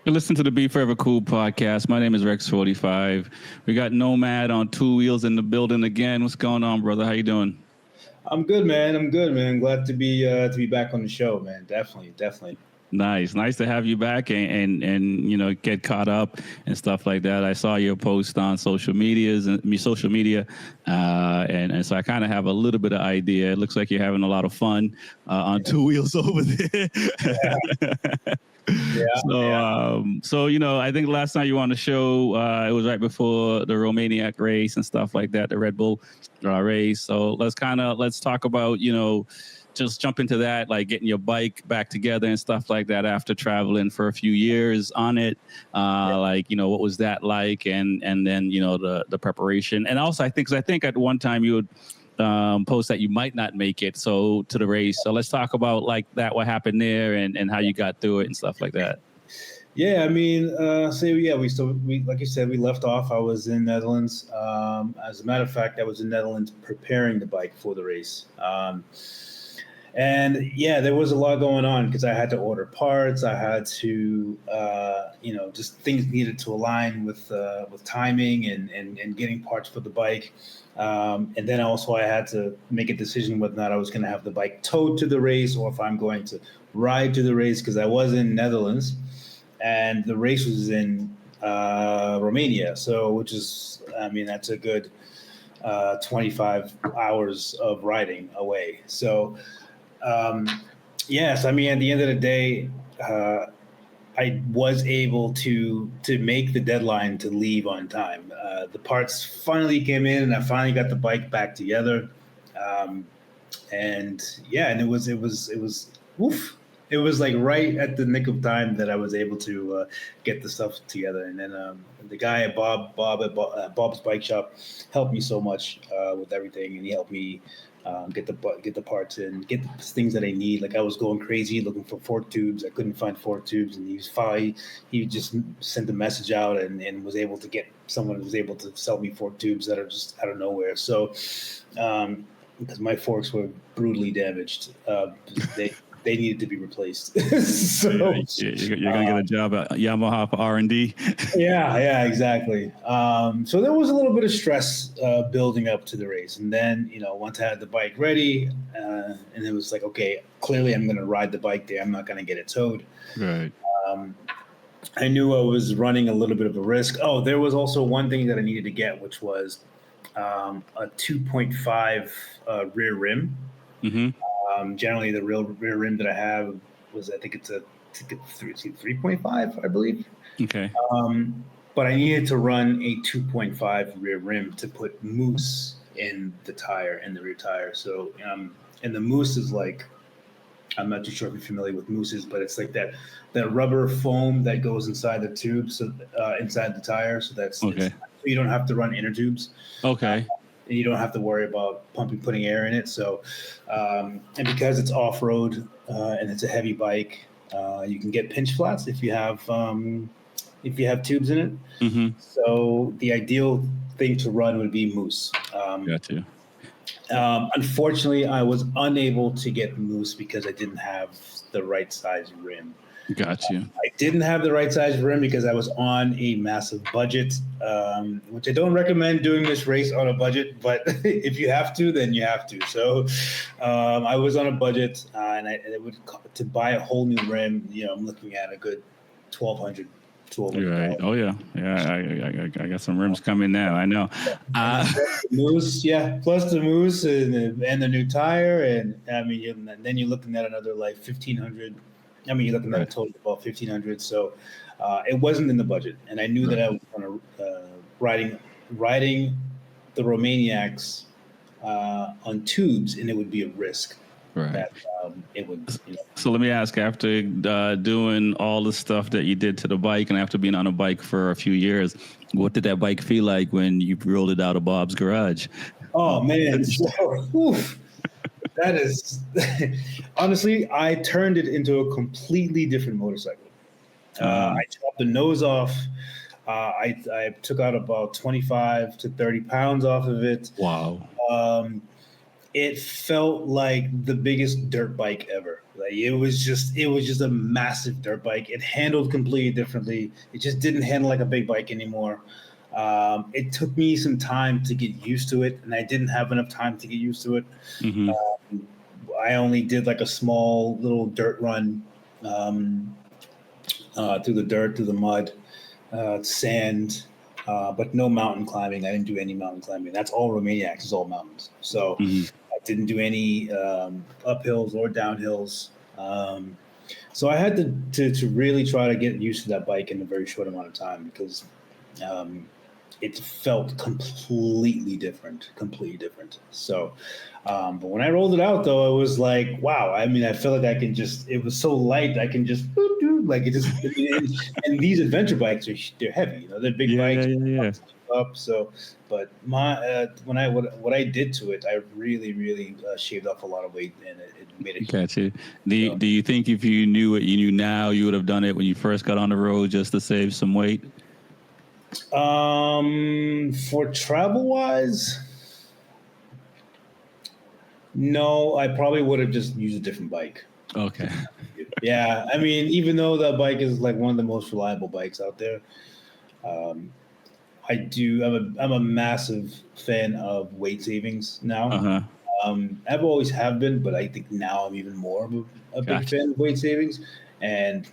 You listen to the Be Forever Cool podcast. My name is Rex 45. We got Nomad on two wheels in the building again. What's going on, brother? How you doing? I'm good, man. I'm good, man. Glad to be back on the show, man. Definitely. Nice to have you back and get caught up and stuff like that. I saw your post on social media, and so I kind of have a little bit of idea. It looks like you're having a lot of fun on two wheels over there. So I think last time you were on the show, it was right before the Romaniac race and stuff like that, the Red Bull race. So let's talk about just jump into that, like getting your bike back together and stuff like that after traveling for a few years on it. What was that like? And then, the preparation. And also, I think at one time you would post that you might not make it to the race. So let's talk about like that, what happened there and how you got through it and stuff like that. Yeah, I mean, we like you said, we left off. I was in Netherlands. As a matter of fact, I was in Netherlands preparing the bike for the race. And yeah, there was a lot going on because I had to order parts. I had to, just things needed to align with timing and getting parts for the bike. And then also I had to make a decision whether or not I was going to have the bike towed to the race or if I'm going to ride to the race because I was in Netherlands and the race was in Romania. So, which is, that's a good 25 hours of riding away. So, yes, at the end of the day, I was able to make the deadline to leave on time. The parts finally came in, and I finally got the bike back together. And it was woof. It was like right at the nick of time that I was able to get the stuff together. And then the guy at Bob at Bob's Bike Shop helped me so much with everything, and he helped me get the parts and get the things that I need. Like I was going crazy looking for fork tubes. I couldn't find fork tubes, and he just sent a message out and was able to get someone who was able to sell me fork tubes that are just out of nowhere. So because my forks were brutally damaged, they needed to be replaced. So you're gonna get a job at Yamaha for R&D. Yeah, exactly. So there was a little bit of stress building up to the race, and then once I had the bike ready, and it was like, okay, clearly I'm going to ride the bike there. I'm not going to get it towed. Right. I knew I was running a little bit of a risk. Oh, there was also one thing that I needed to get, which was a 2.5 rear rim. Mm-hmm. Generally, the rear rim that I have was, I think it's a 3.5, I believe. Okay. But I needed to run a 2.5 rear rim to put mousse in the rear tire. So, and the mousse is like, I'm not too sure if you're familiar with mousses, but it's like that rubber foam that goes inside the tube, so inside the tire. So that's okay. So you don't have to run inner tubes. Okay. And you don't have to worry about putting air in it. So, and because it's off road and it's a heavy bike, you can get pinch flats if you have tubes in it. Mm-hmm. So the ideal thing to run would be mousse. Got you. Unfortunately, I was unable to get mousse because I didn't have the right size rim. Got you. I didn't have the right size rim because I was on a massive budget, which I don't recommend doing this race on a budget, but if you have to, then you have to. So I was on a budget, and to buy a whole new rim, I'm looking at a good $1,200. Right. Oh yeah. I got some rims coming now. I know. Mousse, yeah. Plus the mousse and the new tire, and then you're looking at another like $1,500. You're looking at a total of about $1,500. So it wasn't in the budget, and I knew that I was going to riding the Romaniacs on tubes, and it would be a risk. Right. That it would. So let me ask: after doing all the stuff that you did to the bike, and after being on a bike for a few years, what did that bike feel like when you rolled it out of Bob's garage? Oh man! That is honestly, I turned it into a completely different motorcycle. I chopped the nose off. I took out about 25 to 30 pounds off of it. Wow. it felt like the biggest dirt bike ever. Like it was just a massive dirt bike. It handled completely differently. It just didn't handle like a big bike anymore. It took me some time to get used to it, and I didn't have enough time to get used to it. Mm-hmm. I only did like a small little dirt run through the dirt, through the mud, sand, but no mountain climbing. I didn't do any mountain climbing. That's all Romaniacs is all mountains. So I didn't do any uphills or downhills. So I had to really try to get used to that bike in a very short amount of time because it felt completely different. So, but when I rolled it out, though, it was like, wow. I mean, I feel like I can just. It was so light. I can just like it just. And these adventure bikes they're heavy. You know, they're big bikes. Yeah. Up. So, but my what I did to it, I really shaved off a lot of weight, and it made it. Gotcha. Do you think if you knew what you knew now, you would have done it when you first got on the road just to save some weight? For travel wise, no, I probably would have just used a different bike. Okay. Yeah, I mean, even though that bike is like one of the most reliable bikes out there, I'm a massive fan of weight savings now. Uh-huh. I've always have been, but I think now I'm even more of a big fan of weight savings. And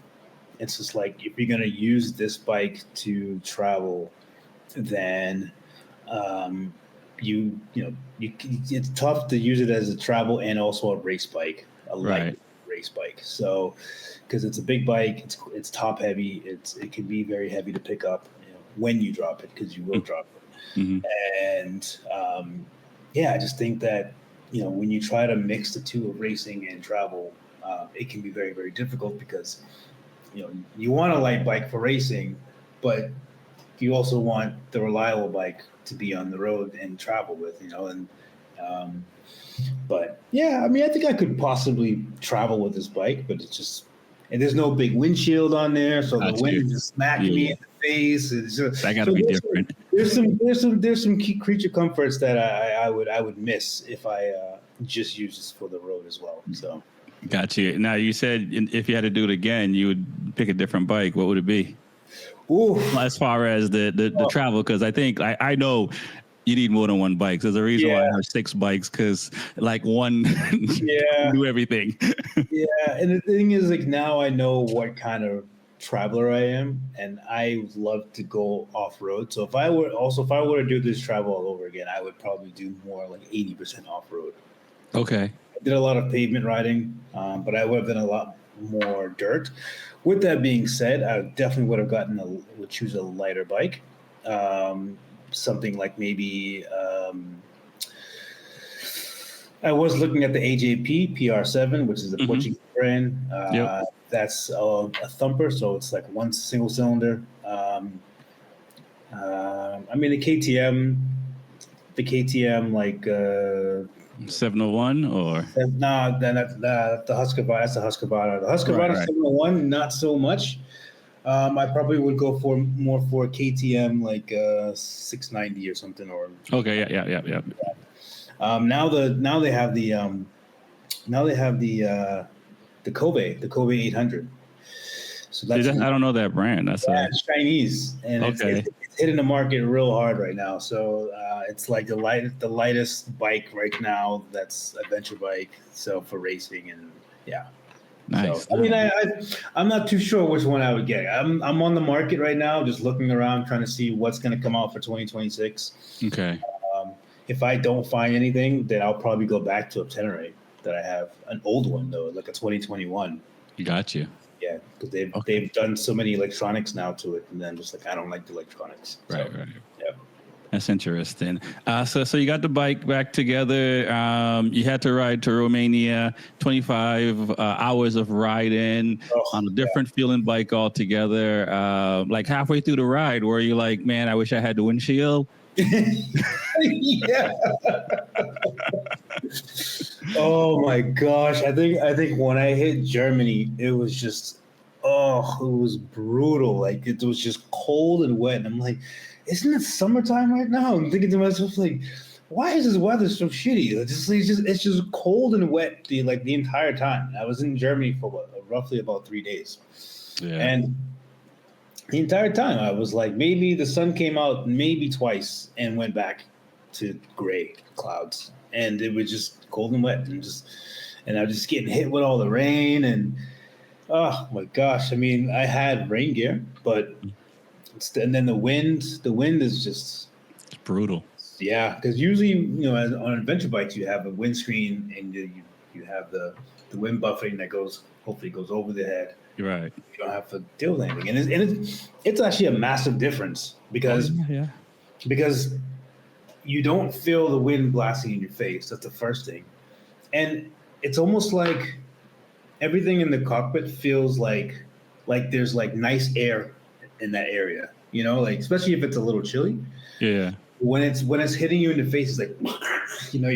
it's just like if you're gonna use this bike to travel, then it's tough to use it as a travel and also a race bike, a light race bike. So because it's a big bike, it's top heavy, it can be very heavy to pick up when you drop it because you will drop it. And I just think that when you try to mix the two of racing and travel, it can be very, very difficult because you want a light bike for racing, but you also want the reliable bike to be on the road and travel with, but yeah, I mean, I think I could possibly travel with this bike, but it's just, and there's no big windshield on there, so the wind just smacking me in the face. It's just, that got to be different. There's some key creature comforts that I would miss if I just use this for the road as well. So. Got you. Now, you said if you had to do it again, you would pick a different bike. What would it be? Ooh. As far as the travel, because I think I know you need more than one bike. There's a reason why I have 6 bikes, because like one do everything. Yeah, and the thing is, like, now I know what kind of traveler I am, and I love to go off road. So if I were to do this travel all over again, I would probably do more like 80% off road. Okay. I did a lot of pavement riding, but I would have done a lot more dirt. With that being said, I definitely would choose a lighter bike, something like maybe. I was looking at the AJP PR7, which is a Portuguese brand. That's a thumper, so it's like one single cylinder. I mean the KTM like 701 or no, then the Husqvarna. That's the Husqvarna. The Husqvarna 701, not so much. I probably would go more for a KTM like 690 or something. Or yeah. Now they have the Kobe 800. So that's I don't know that brand. That's it's Chinese, and it's hitting the market real hard right now. So it's like the lightest bike right now. That's adventure bike. So for racing and nice. So, I mean, I'm not too sure which one I would get. I'm on the market right now, just looking around, trying to see what's going to come out for 2026. Okay. If I don't find anything, then I'll probably go back to a Tenere that I have, an old one though, like a 2021. Got you. Yeah, because they've done so many electronics now to it, and then just like I don't like the electronics. Right. Yeah. That's interesting. So you got the bike back together. You had to ride to Romania, 25 hours of riding on a different feeling bike altogether. Like halfway through the ride, were you like, man, I wish I had the windshield? Yeah. Oh my gosh. I think when I hit Germany, it was just it was brutal. Like it was just cold and wet. And I'm like, isn't it summertime right now? I'm thinking to myself, like, why is this weather so shitty? It's just cold and wet the entire time. I was in Germany for roughly about 3 days, and the entire time I was like, maybe the sun came out maybe twice and went back to gray clouds, and it was just cold and wet, and I was just getting hit with all the rain, and oh my gosh, I mean, I had rain gear, but and then the wind is just brutal. Yeah, because usually, on adventure bikes, you have a windscreen and you have the wind buffeting that hopefully goes over the head. You're right. You don't have to deal with anything, and it's actually a massive difference because you don't feel the wind blasting in your face. That's the first thing, and it's almost like everything in the cockpit feels like there's like nice air in that area. Like especially if it's a little chilly. Yeah. When it's hitting you in the face, it's like, you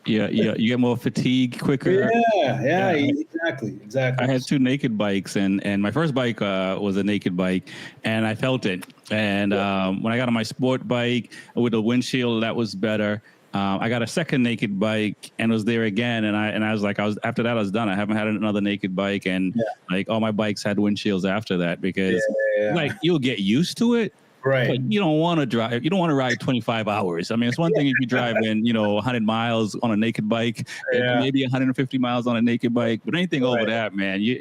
you get more fatigue quicker. Exactly. I had 2 naked bikes, and my first bike was a naked bike, and I felt it. And when I got on my sport bike with a windshield, that was better. I got a second naked bike and was there again, and I was like, after that I was done. I haven't had another naked bike, and like all my bikes had windshields after that because like you'll get used to it. Right. But you don't want to drive. You don't want to ride 25 hours. I mean, it's one thing if you drive in, 100 miles on a naked bike, maybe 150 miles on a naked bike, but anything over that, man, you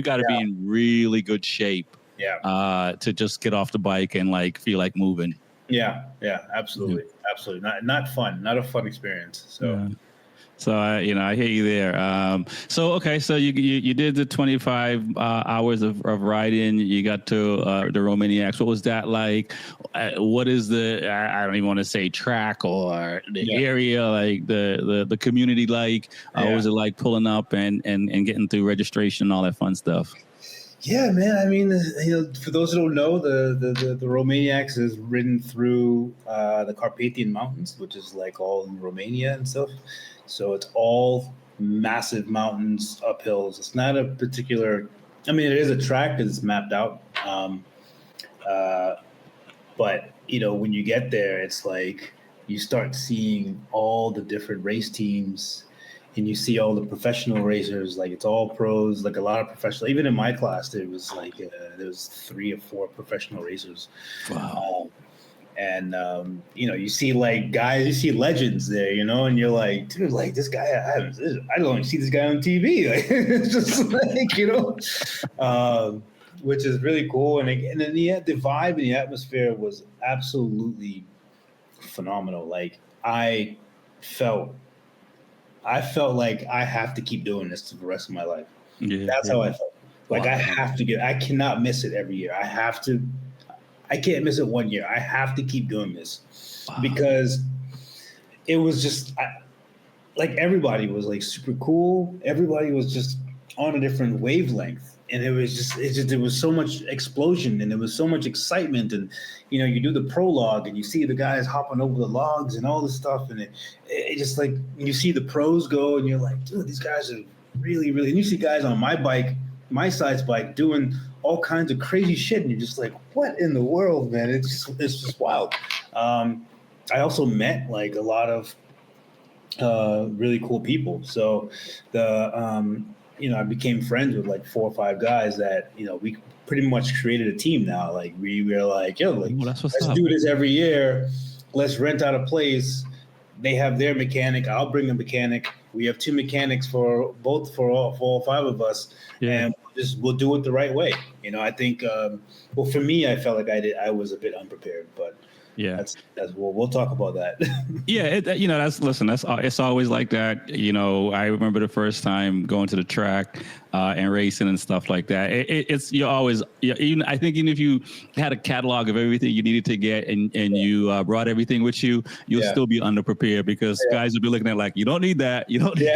got to be in really good shape. To just get off the bike and like feel like moving. Yeah, absolutely. Not fun. Not a fun experience. So. So I hear you there. So you did the 25 hours of riding. You got to the Romaniacs. What was that like? What is I don't even want to say track or the area, like the community like? What was it like pulling up and getting through registration and all that fun stuff? Yeah, man. I mean, for those who don't know, the Romaniacs is ridden through the Carpathian Mountains, which is like all in Romania and stuff. So it's all massive mountains, uphills. It's not a particular. I mean, it is a track because it's mapped out. But when you get there, it's like you start seeing all the different race teams. And you see all the professional racers, like it's all pros, like a lot of professional. Even in my class, there was like there was 3 or 4 professional racers. Wow. You see like guys, you see legends there, and you're like, dude, like this guy, I don't see this guy on TV. Like, it's just like, which is really cool. And then the vibe and the atmosphere was absolutely phenomenal. Like I felt like I have to keep doing this for the rest of my life. That's how I felt. Like I have to I cannot miss it every year. I can't miss it 1 year. I have to keep doing this because it was just like everybody was like super cool. Everybody was just on a different wavelength. And it was so much explosion and there was so much excitement. And, you do the prologue and you see the guys hopping over the logs and all this stuff. And it just like, you see the pros go and you're like, dude, these guys are really, really, and you see guys on my bike, my size bike doing all kinds of crazy shit. And you're just like, what in the world, man? It's just wild. I also met like a lot of really cool people. So I became friends with like 4 or 5 guys that, we pretty much created a team now. Like we were like, let's do this every year. Let's rent out a place. They have their mechanic. I'll bring a mechanic. We have 2 mechanics for all 5 of us. And we'll do it the right way. I think, for me, I felt like I was a bit unprepared, but that's we'll talk about that. It's always like that. I remember the first time going to the track and racing and stuff like that. You're always, I think even if you had a catalog of everything you needed to get and you brought everything with you, you'll still be underprepared because guys will be looking at like, you don't need that. You don't need,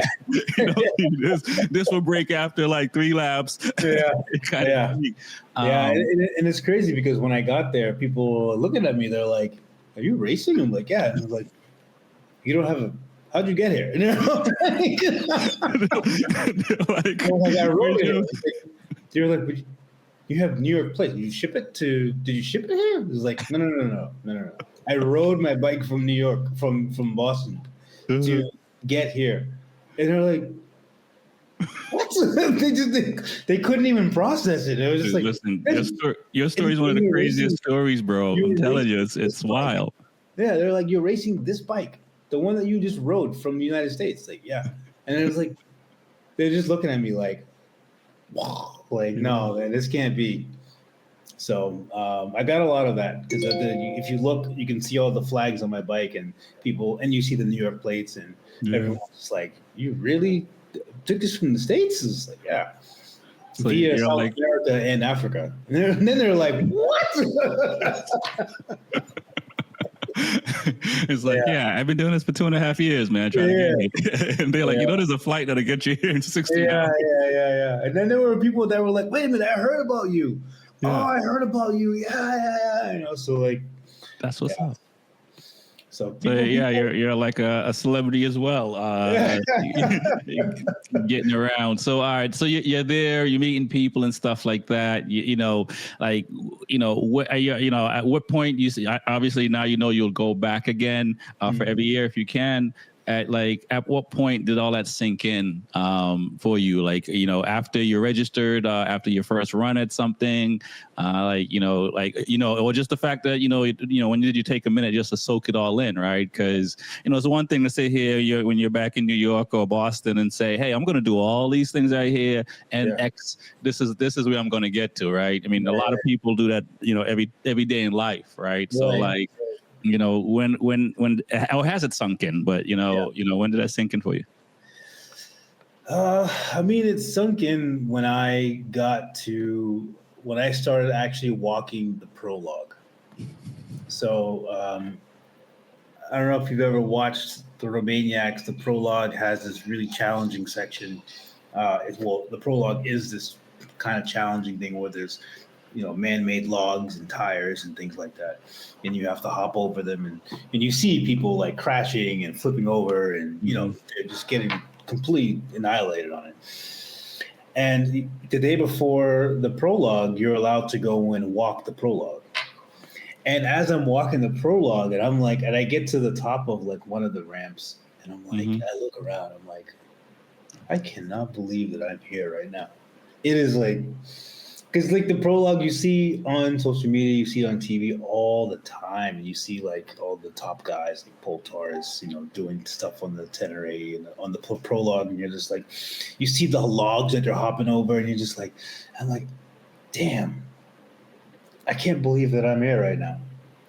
you don't need this. This will break after like 3 laps. And it's crazy because when I got there, people were looking at me. They're like, "Are you racing?" I'm like, "Yeah." And I was like, "You don't have how'd you get here?" I wrote it. They were like, "You have New York plates. Did you ship it here?" It was like, no. I rode my bike from New York, from Boston, to get here, and they're like, "What?" they couldn't even process it. It was just Dude, like, listen, your story is one of the you're craziest racing, stories, bro. I'm you're telling racing you, this it's bike. wild. Yeah, they're like, "You're racing this bike, the one that you just rode from the United States." Like, yeah, and it was like they're just looking at me like, "Wow." Like, no, man, this can't be. So I got a lot of that because if you look, you can see all the flags on my bike and people, and you see the New York plates, and everyone's just like, "You really took this from the States?" It's like, yeah, So via you're South like, America and Africa. And then they're like, "What?" it's like, yeah, I've been doing this for 2.5 years, man, trying to Yeah, get here. And they're like, yeah. there's a flight that'll get you here in 16 Yeah, hours. yeah. And then there were people that were like, "Wait a minute, I heard about you. Oh, Yeah, I heard about you. Yeah. So like, that's what's yeah. up. So So yeah, people. you're like a celebrity as well, Yeah. getting around. So all right, so you're there, you're meeting people and stuff like that. Like what at what point you see? Obviously now you'll go back again for every year if you can. At what point did all that sink in for you? Like after you're registered, after your first run at something, or just the fact that when did you take a minute just to soak it all in, right? Because it's one thing to sit here when you're back in New York or Boston and say, hey, I'm going to do all these things right here, and Yeah. X, this is where I'm going to get to, right? I mean, a lot of people do that, every day in life, right? So like. When how has it sunk in? But when did that sink in for you? I mean, it sunk in when I started actually walking the prologue. So I don't know if you've ever watched the Romaniacs. The prologue has this really challenging section. The prologue is this kind of challenging thing where there's man-made logs and tires and things like that, and you have to hop over them, and you see people like crashing and flipping over, and they're just getting completely annihilated on it. And the day before the prologue, you're allowed to go and walk the prologue. And as I'm walking the prologue, and I get to the top of like one of the ramps, and I'm like, I look around, I'm like, I cannot believe that I'm here right now. It is like, because like the prologue you see on social media, you see it on TV all the time, and you see like all the top guys like Paul Torres, doing stuff on the Tenere and on the prologue, and you're just like, you see the logs that they're hopping over, and you're just like, I'm like, damn, I can't believe that I'm here right now.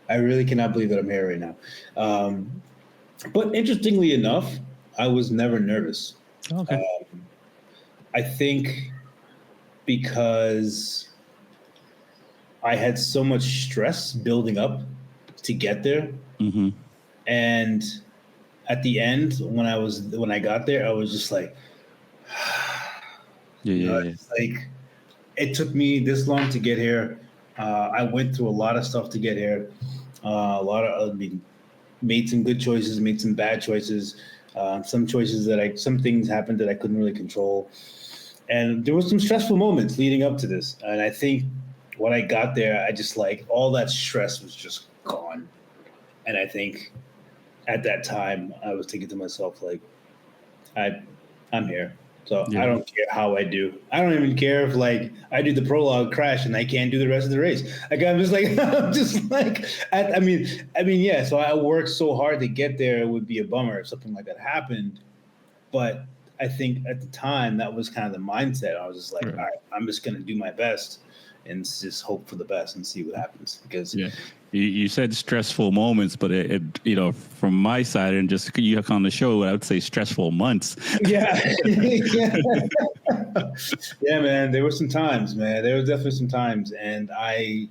I really cannot believe that I'm here right now. But interestingly enough, I was never nervous. Okay. I think because I had so much stress building up to get there. Mm-hmm. And at the end, when I got there, I was just like, it's like it took me this long to get here. I went through a lot of stuff to get here. Made some good choices, made some bad choices. Some things happened that I couldn't really control. And there were some stressful moments leading up to this. And I think when I got there, I just like all that stress was just gone. And I think at that time I was thinking to myself, like, I'm here. So I don't care how I do. I don't even care if like I do the prologue crash and I can't do the rest of the race. Like I'm just like I mean, yeah. So I worked so hard to get there. It would be a bummer if something like that happened. But I think at the time that was kind of the mindset. I was just like, all right, I'm just gonna do my best and just hope for the best and see what happens. Because you said stressful moments, but it from my side and just you on the show, I would say stressful months. Yeah, yeah, man. There were some times, man. There were definitely some times, and I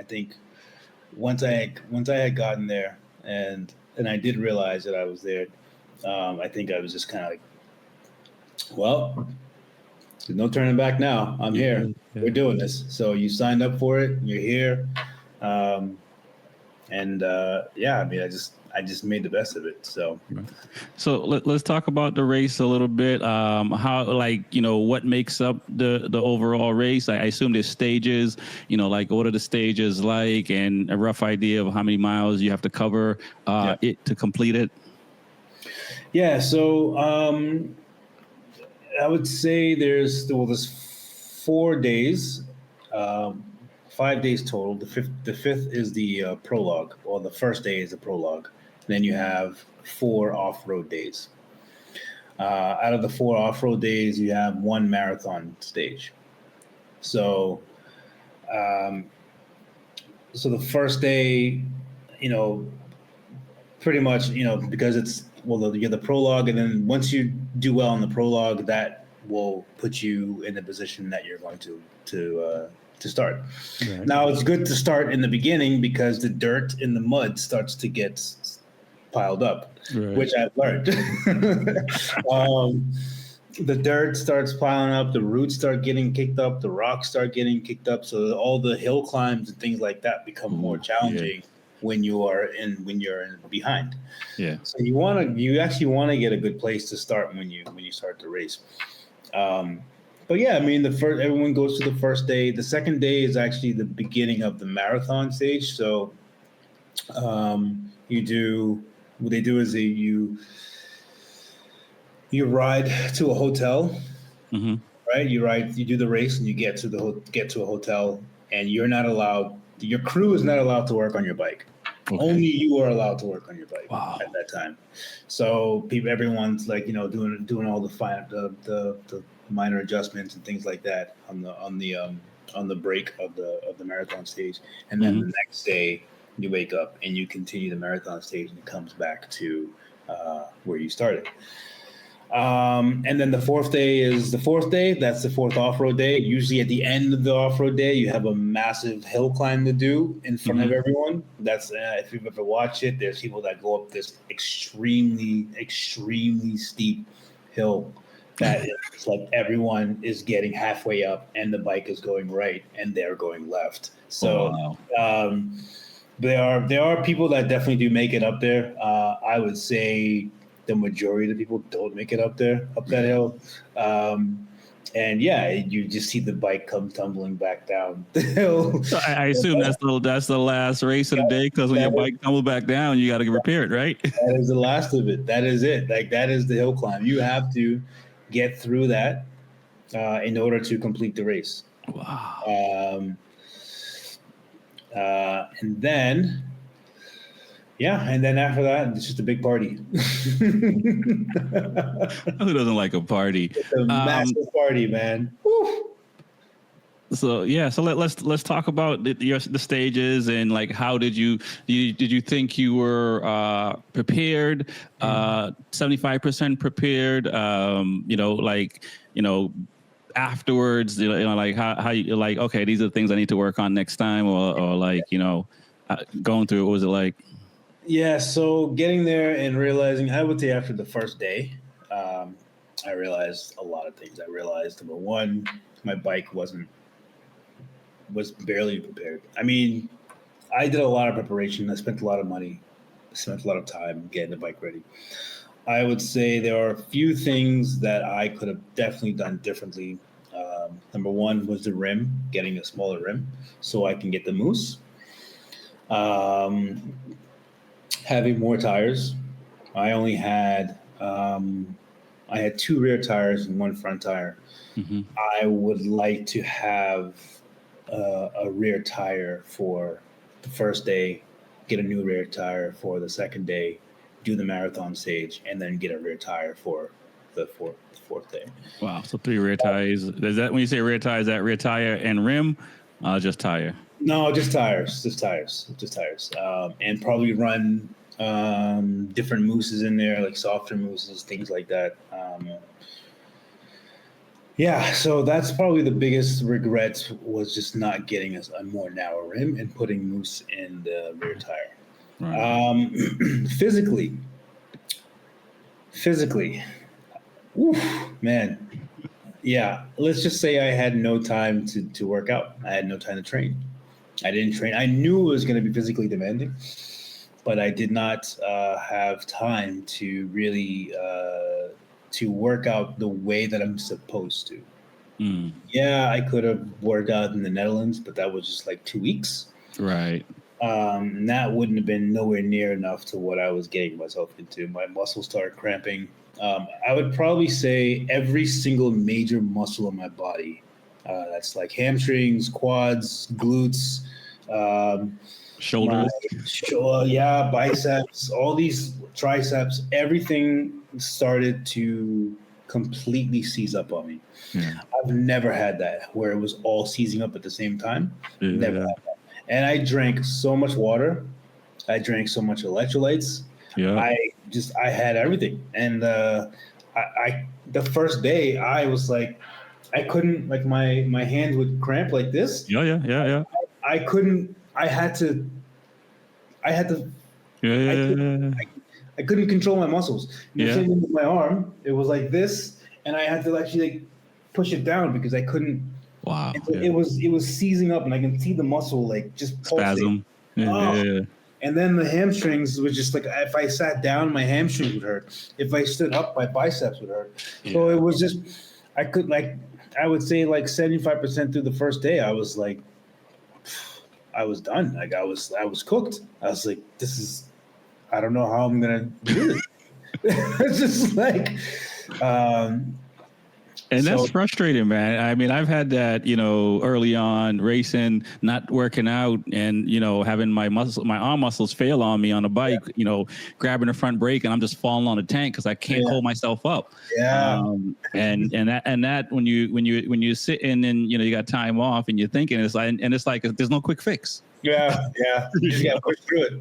think once I had gotten there, and I did realize that I was there, I think I was just kind of like, well, there's no turning back now. I'm here. We're doing this. So you signed up for it. You're here. I mean, I just made the best of it. So let's talk about the race a little bit. How, like, what makes up the overall race? I assume there's stages, like what are the stages like, and a rough idea of how many miles you have to cover it to complete it. Yeah. So I would say there's 4 days, 5 days total. The fifth is the prologue, or the first day is the prologue. Then you have 4 off-road days. Out of the 4 off-road days, you have 1 marathon stage. So, so the first day, pretty much, because it's you're the prologue, and then once you do well in the prologue, that will put you in the position that you're going to start. Right. Now, it's good to start in the beginning because the dirt in the mud starts to get piled up, right, which I've learned. The dirt starts piling up, the roots start getting kicked up, the rocks start getting kicked up, so all the hill climbs and things like that become more challenging. Yeah. When you're behind. Yeah. So you actually want to get a good place to start when you start the race. But yeah, I mean, everyone goes to the first day. The second day is actually the beginning of the marathon stage. So what they do is you ride to a hotel, mm-hmm, right? You do the race and you get to a hotel, and you're not allowed. Your crew is not allowed to work on your bike. Okay. Only you are allowed to work on your bike. Wow. At that time. So everyone's like, doing all the minor adjustments and things like that on the break of the marathon stage. And then, mm-hmm, the next day you wake up and you continue the marathon stage, and it comes back to where you started. And then the fourth day is the fourth day. That's the fourth off-road day. Usually at the end of the off-road day, you have a massive hill climb to do in front, mm-hmm, of everyone. That's if you've ever watched it, there's people that go up this extremely, extremely steep hill that it's like everyone is getting halfway up and the bike is going right and they're going left. So, wow, there are people that definitely do make it up there. I would say the majority of the people don't make it up that hill. And yeah, you just see the bike come tumbling back down the hill. So I assume that's the last race of the day, because when your bike tumbles back down, you got to repair it, right? That is the last of it. That is it. Like, that is the hill climb. You have to get through that in order to complete the race. Wow. And then after that, it's just a big party. Who doesn't like a party? It's a massive party, man. Woo. So let's talk about the stages, and like, how did you think you were prepared? 75% prepared. Afterwards, like how you like, okay, these are the things I need to work on next time, or like, going through it, what was it like? Yeah, so getting there and realizing, I would say after the first day, I realized a lot of things. I realized, number one, my bike was barely prepared. I mean, I did a lot of preparation. I spent a lot of money, spent a lot of time getting the bike ready. I would say there are a few things that I could have definitely done differently. Number one was the rim, getting a smaller rim so I can get the moose. Having more tires. I only had I had 2 rear tires and 1 front tire. Mm-hmm. I would like to have a rear tire for the first day, get a new rear tire for the second day, do the marathon stage, and then get a rear tire for the fourth day. Wow, so 3 rear tires. Is that, when you say rear tire, is that rear tire and rim? Just tire? No, just tires. And probably run different mousses in there, like softer mousses, things like that. So that's probably the biggest regret, was just not getting a more narrow rim and putting mousse in the rear tire. Right. Physically, oof, man. Yeah, let's just say I had no time to work out. I had no time to train. I didn't train. I knew it was going to be physically demanding. but I did not have time to really to work out the way that I'm supposed to. Mm. Yeah, I could have worked out in the Netherlands, but that was just like 2 weeks. Right. And that wouldn't have been nowhere near enough to what I was getting myself into. My muscles started cramping. I would probably say every single major muscle in my body. That's like hamstrings, quads, glutes, Shoulders. yeah, biceps, all these triceps, everything started to completely seize up on me. Yeah. I've never had that where it was all seizing up at the same time. Yeah. Never had that. And I drank so much water. I drank so much electrolytes. Yeah. I had everything. And I the first day I was like, I couldn't, like, my hand would cramp like this. Yeah. I couldn't. I had to. Yeah. I couldn't control my muscles. The Yeah. same thing with my arm. It was like this, and I had to actually like push it down because I couldn't. Wow. It was seizing up, and I can see the muscle like just pulsing. Spasm. Yeah. And then the hamstrings was just like, if I sat down, my hamstrings would hurt. If I stood up, my biceps would hurt. So it was just, I would say like 75% through the first day, I was like, I was done. Like I was cooked. I was like, I don't know how I'm gonna do this. It's just like, and that's frustrating, man. I mean, I've had that, early on racing, not working out, and having my arm muscles fail on me on a bike. Grabbing the front brake, and I'm just falling on the tank because I can't hold myself up. Yeah. And that when you sit in and you got time off and you're thinking it's like there's no quick fix. Yeah. You just gotta push through it.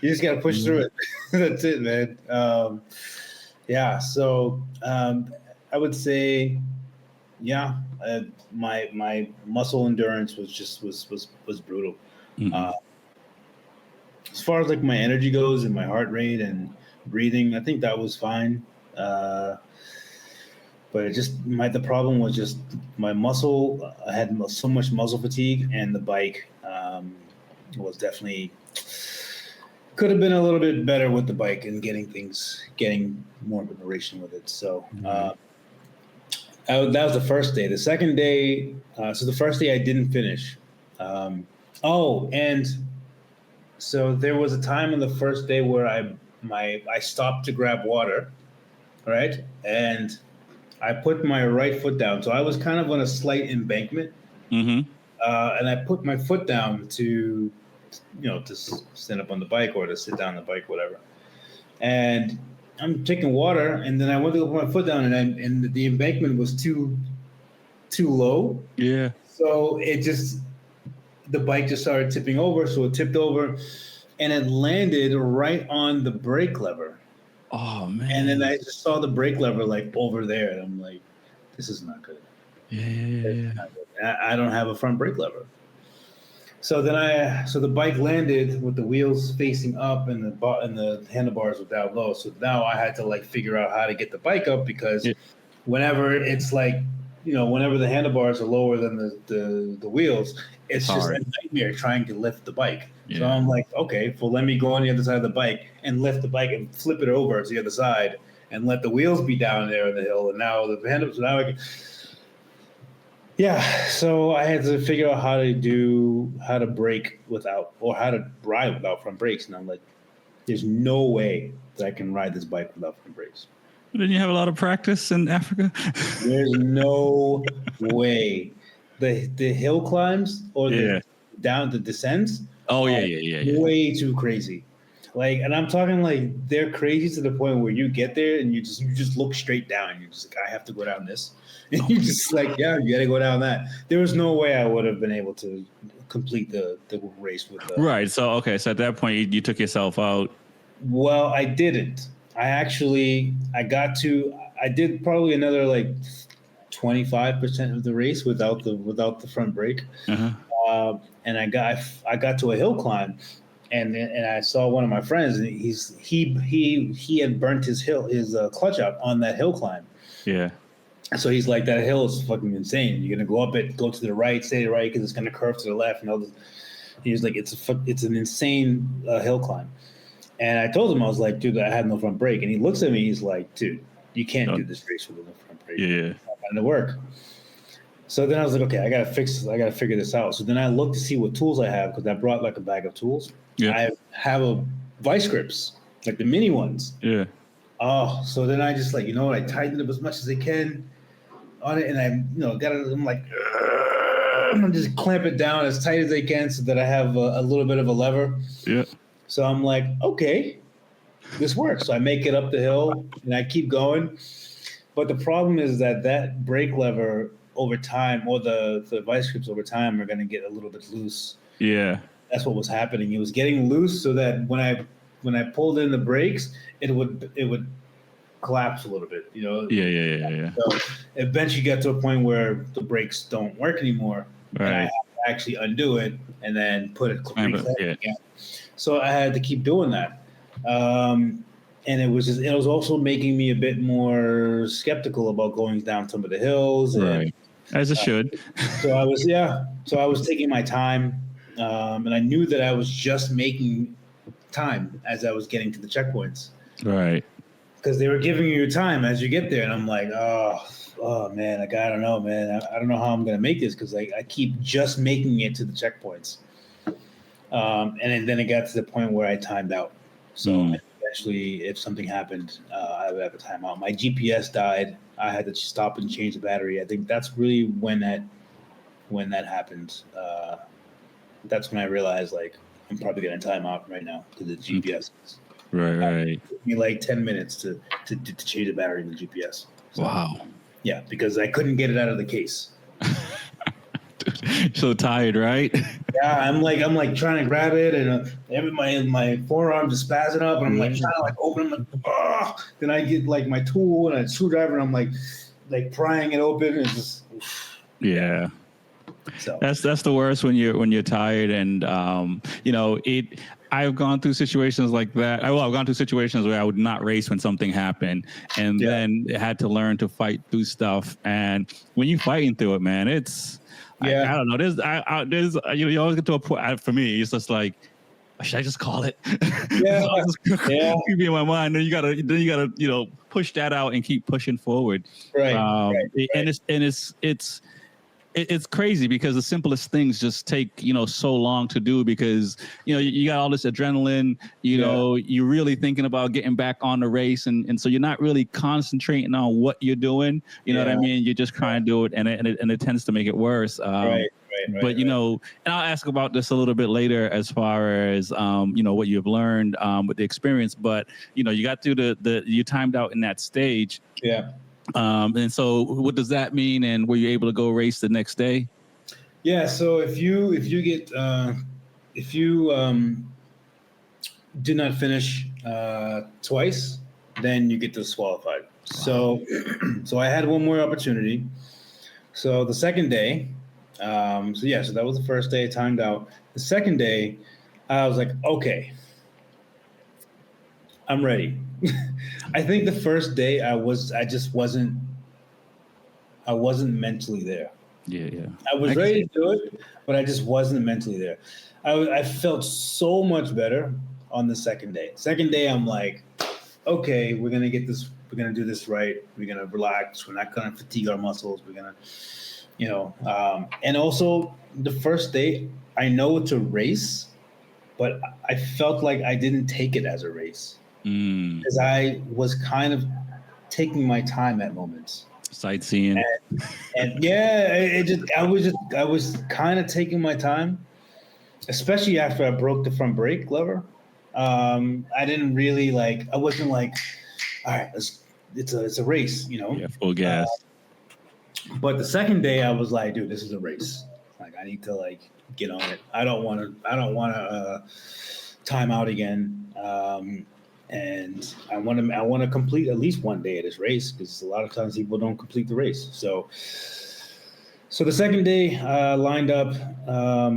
You just gotta push through it. That's it, man. So I would say, my muscle endurance was brutal. Mm-hmm. As far as like my energy goes and my heart rate and breathing, I think that was fine. But the problem was just my muscle. I had so much muscle fatigue, and the bike was definitely could have been a little bit better with the bike and getting more preparation with it. So that was the first day. The second day, so the first day I didn't finish. And so there was a time on the first day where I stopped to grab water, right? And I put my right foot down. So I was kind of on a slight embankment. Mm-hmm. And I put my foot down to stand up on the bike or to sit down on the bike, whatever. And I'm taking water, and then I went to put my foot down, and the embankment was too low. Yeah. So the bike just started tipping over. So it tipped over, and it landed right on the brake lever. Oh man! And then I just saw the brake lever like over there, and I'm like, "This is not good." Yeah. I don't have a front brake lever. So the bike landed with the wheels facing up and the handlebars were down low. So now I had to like figure out how to get the bike up because whenever it's like, whenever the handlebars are lower than the wheels, it's just a nightmare trying to lift the bike. Yeah. So I'm like, okay, well, let me go on the other side of the bike and lift the bike and flip it over to the other side and let the wheels be down there on the hill. And now the handlebars, now I can. Yeah, so I had to figure out how to brake without, or how to ride without front brakes. And I'm like, there's no way that I can ride this bike without front brakes. Didn't you have a lot of practice in Africa? There's no way. The hill climbs or the descents. Oh, yeah. Way too crazy. Like, and I'm talking like they're crazy to the point where you get there and you just look straight down. You're just like, I have to go down this. And you're just like, yeah, you got to go down that. There was no way I would have been able to complete the race with the. Right. So, okay. So at that point, you took yourself out. Well, I didn't. I did probably another like 25% of the race without the front brake. Uh-huh. And I got to a hill climb. And I saw one of my friends, and he had burnt his clutch out on that hill climb. Yeah. So he's like, that hill is fucking insane. You're gonna go up it, go to the right, stay to the right because it's gonna curve to the left, and all this. He was like, it's an insane hill climb. And I told him, I was like, dude, I had no front brake. And he looks at me, he's like, dude, you can't do this race with no front brake. Yeah. It's not going to work. So then I was like, okay, I got to figure this out. So then I looked to see what tools I have, because I brought like a bag of tools. Yeah. I have a vice grips, like the mini ones. Yeah. Oh, so then I just like, you know what, I tightened it as much as I can on it, and I, got it. I'm like, I'm gonna just clamp it down as tight as I can so that I have a little bit of a lever. Yeah. So I'm like, okay, this works. So I make it up the hill and I keep going. But the problem is that brake lever over time, or the vice grips over time, are going to get a little bit loose. Yeah. That's what was happening. It was getting loose, so that when I pulled in the brakes, it would collapse a little bit. Yeah. So eventually, get to a point where the brakes don't work anymore, Right. and I have to actually undo it and then put it again. So I had to keep doing that. And it was also making me a bit more skeptical about going down some of the hills. Right. As it should. So I was taking my time, and I knew that I was just making time as I was getting to the checkpoints. Right. Because they were giving you time as you get there, and I'm like, oh man, like, I don't know, man. I don't know how I'm gonna make this, because I keep just making it to the checkpoints. And then it got to the point where I timed out. So eventually, if something happened, I would have a timeout. My GPS died. I had to stop and change the battery. I think that's really when that happened. That's when I realized, like, I'm probably going to time out right now to the GPS. Right. It took me like 10 minutes to change the battery in the GPS. So, wow. Yeah, because I couldn't get it out of the case. So tired, right? Yeah, I'm like trying to grab it, and my forearms are spazzing up, and I'm like trying to like open them. Like, then I get like my tool and a screwdriver, and I'm like prying it open, and it's just yeah. So that's the worst when you're tired, and I've gone through situations like that. I've gone through situations where I would not race when something happened, and then had to learn to fight through stuff. And when you're fighting through it, man, it's I don't know. There's you always get to a point. For me, it's just like, should I just call it? Yeah. Keep in my mind. Then you gotta push that out and keep pushing forward. Right. And it's crazy, because the simplest things just take so long to do, because you got all this adrenaline, you're really thinking about getting back on the race, and so you're not really concentrating on what you're doing. You know what I mean? You're just trying to do it, and it tends to make it worse. But and I'll ask about this a little bit later, as far as what you've learned with the experience. But you got through you timed out in that stage. Yeah. And so what does that mean? And were you able to go race the next day? Yeah. So if you do not finish twice, then you get disqualified. Wow. So I had one more opportunity. So the second day, so that was the first day I timed out. The second day, I was like, okay, I'm ready. I think the first day I wasn't mentally there. Yeah. I was ready to do it, but I just wasn't mentally there. I felt so much better on the second day. Second day, I'm like, okay, we're gonna get this. We're gonna do this right. We're gonna relax. We're not gonna fatigue our muscles. We're gonna, and also the first day, I know it's a race, but I felt like I didn't take it as a race. Because I was kind of taking my time at moments, sightseeing, and I was kind of taking my time, especially after I broke the front brake lever. I didn't really I wasn't like, all right, it's a race, Yeah, full gas. But the second day, I was like, dude, this is a race. Like, I need to get on it. I don't want to time out again. And I want to complete at least one day of this race, because a lot of times people don't complete the race. So the second day lined up. I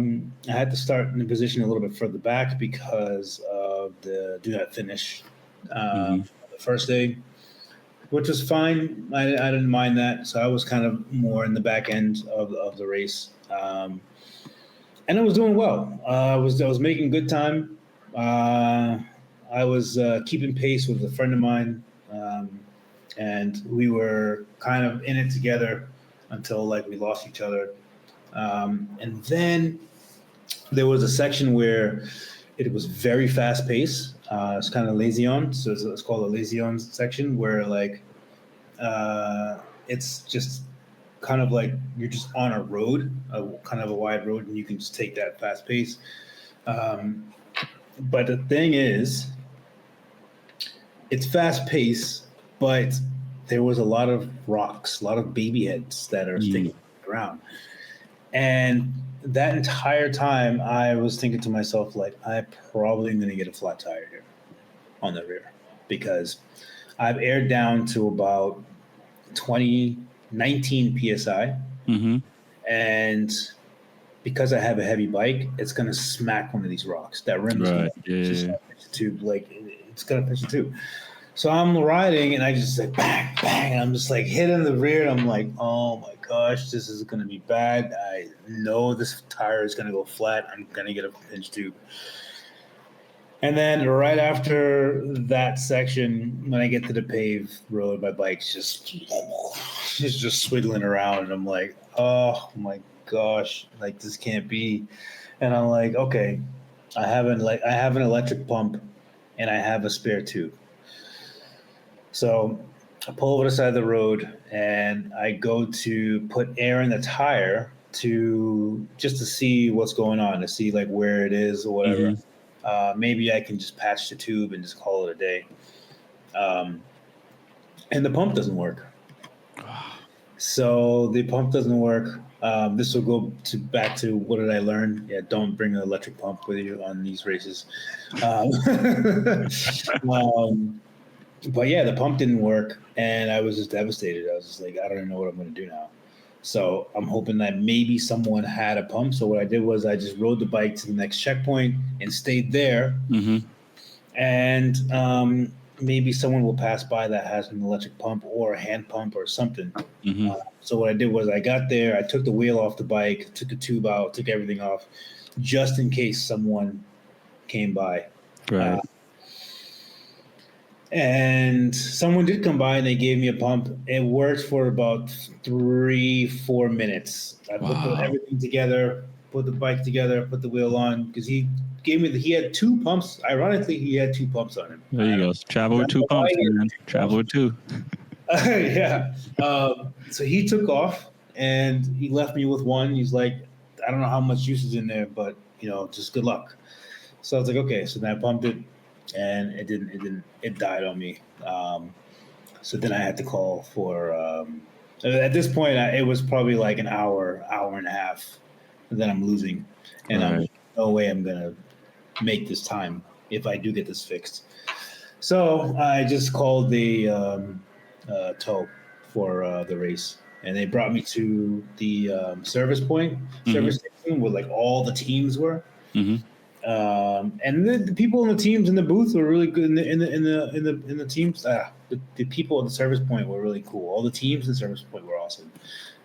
had to start in the position a little bit further back because of the do not finish the first day, which was fine. I didn't mind that. So I was kind of more in the back end of the race. and I was doing well. I was making good time. I was keeping pace with a friend of mine, and we were kind of in it together until like we lost each other. And then there was a section where it was very fast paced. It's kind of lazy on, so it's called a lazy on section where like it's just kind of like you're just on a road, kind of a wide road, and you can just take that fast pace. Um, but the thing is, it's fast paced, but there was a lot of rocks, a lot of baby heads that are sticking around. And that entire time, I was thinking to myself, like, I probably am going to get a flat tire here on the rear because I've aired down to about 19 psi. Mm-hmm. And because I have a heavy bike, it's going to smack one of these rocks. That rim is going to just pitch the tube. Like, it's going to pitch the tube. So I'm riding and I just like bang, bang. And I'm just like hitting the rear. And I'm like, oh my gosh, this is going to be bad. I know this tire is going to go flat. I'm going to get a pinch tube. And then right after that section, when I get to the paved road, my bike's just swiggling around. And I'm like, oh my gosh, like this can't be. And I'm like, okay, I have an electric pump and I have a spare tube. So I pull over the side of the road and I go to put air in the tire to see what's going on, to see like where it is or whatever. Mm-hmm. Maybe I can just patch the tube and just call it a day. And the pump doesn't work. So the pump doesn't work. This will go back to what did I learn? Yeah, don't bring an electric pump with you on these races. But yeah, the pump didn't work, and I was just devastated. I was just like, I don't even know what I'm going to do now. So I'm hoping that maybe someone had a pump. So what I did was I just rode the bike to the next checkpoint and stayed there. Mm-hmm. And maybe someone will pass by that has an electric pump or a hand pump or something. Mm-hmm. So what I did was I got there, I took the wheel off the bike, took the tube out, took everything off, just in case someone came by. Right. And someone did come by and they gave me a pump. It worked for about 3-4 minutes. I put everything together, put the bike together, put the wheel on, because he had 2 pumps. Ironically, he had 2 pumps on him. There you go. Travel with 2 pumps, man. Travel with 2. Yeah. So he took off and he left me with 1. He's like, I don't know how much juice is in there, but just good luck. So I was like, okay. So then I pumped it. And it died on me. So then I had to call for, at this point, it was probably like an hour and a half that I'm losing. And I'm no way I'm going to make this time if I do get this fixed. So I just called the tow for the race. And they brought me to the service station where like all the teams were. Mm-hmm. And the people in the teams in the booth were really good. In the teams, the people at the service point were really cool. All the teams in the service point were awesome.